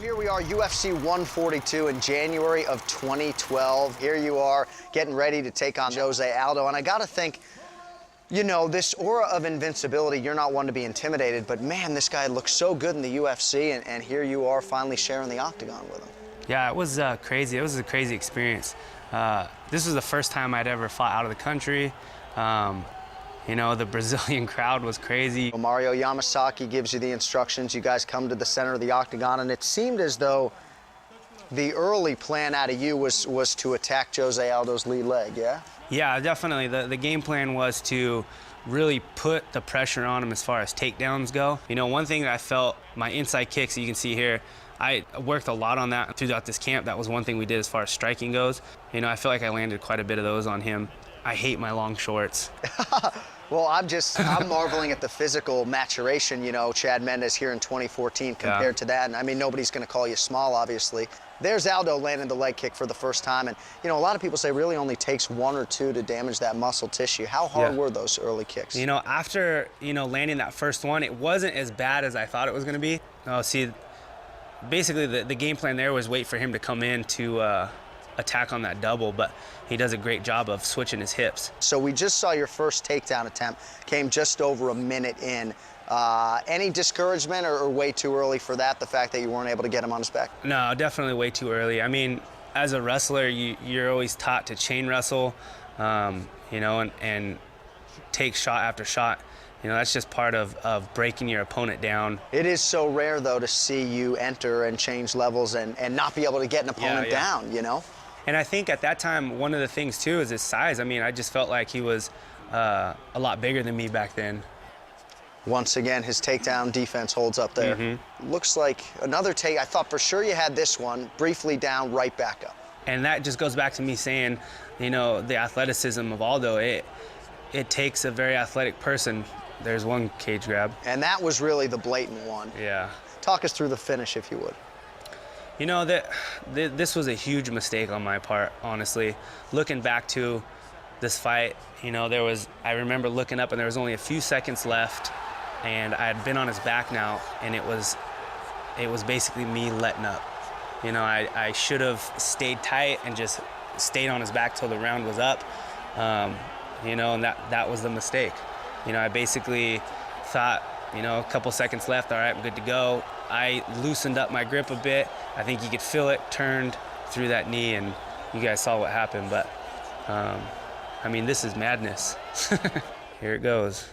Here we are, UFC 142 in January of 2012. Here you are, getting ready to take on José Aldo. And I gotta think, you know, this aura of invincibility, you're not one to be intimidated, but man, this guy looks so good in the UFC, and here you are finally sharing the octagon with him. Yeah, it was crazy. It was a crazy experience. This was the first time I'd ever fought out of the country. You know, the Brazilian crowd was crazy. Mario Yamasaki gives you the instructions. You guys come to the center of the octagon, and it seemed as though the early plan out of you was to attack José Aldo's lead leg, yeah? Yeah, definitely. The game plan was to really put the pressure on him as far as takedowns go. You know, one thing that I felt, my inside kicks, you can see here, I worked a lot on that throughout this camp. That was one thing we did as far as striking goes. You know, I feel like I landed quite a bit of those on him. I hate my long shorts. Well, I'm marveling at the physical maturation, you know, Chad Mendes here in 2014 compared to that. And I mean, nobody's going to call you small, obviously. There's Aldo landing the leg kick for the first time. And, you know, a lot of people say it really only takes one or two to damage that muscle tissue. How hard were those early kicks? You know, after, you know, landing that first one, it wasn't as bad as I thought it was going to be. Oh, see, basically the game plan there was wait for him to come in to attack on that double, but he does a great job of switching his hips. So we just saw your first takedown attempt, came just over a minute in. Any discouragement or way too early for that, the fact that you weren't able to get him on his back? No, definitely way too early. I mean, as a wrestler, you're always taught to chain wrestle, you know, and take shot after shot. You know, that's just part of breaking your opponent down. It is so rare, though, to see you enter and change levels and not be able to get an opponent down, you know? And I think at that time, one of the things, too, is his size. I mean, I just felt like he was a lot bigger than me back then. Once again, his takedown defense holds up there. Looks like another take. I thought for sure you had this one, briefly down, right back up. And that just goes back to me saying, you know, the athleticism of Aldo, it takes a very athletic person. There's one cage grab. And that was really the blatant one. Yeah. Talk us through the finish, if you would. You know, this was a huge mistake on my part, honestly. Looking back to this fight, you know, I remember looking up and there was only a few seconds left, and I had been on his back now, and it was basically me letting up. You know, I should have stayed tight and just stayed on his back till the round was up, you know, and that was the mistake. You know, I basically thought, you know, a couple seconds left, all right, I'm good to go. I loosened up my grip a bit. I think you could feel it, turned through that knee, and you guys saw what happened. But, I mean, this is madness. Here it goes.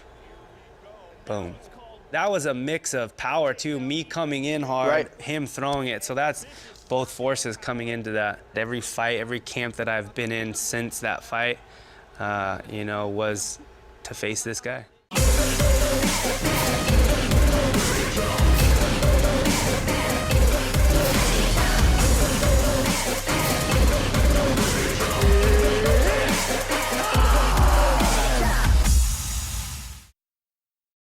Boom. That was a mix of power, too. Me coming in hard, him throwing it. So that's both forces coming into that. Every fight, every camp that I've been in since that fight, you know, was to face this guy.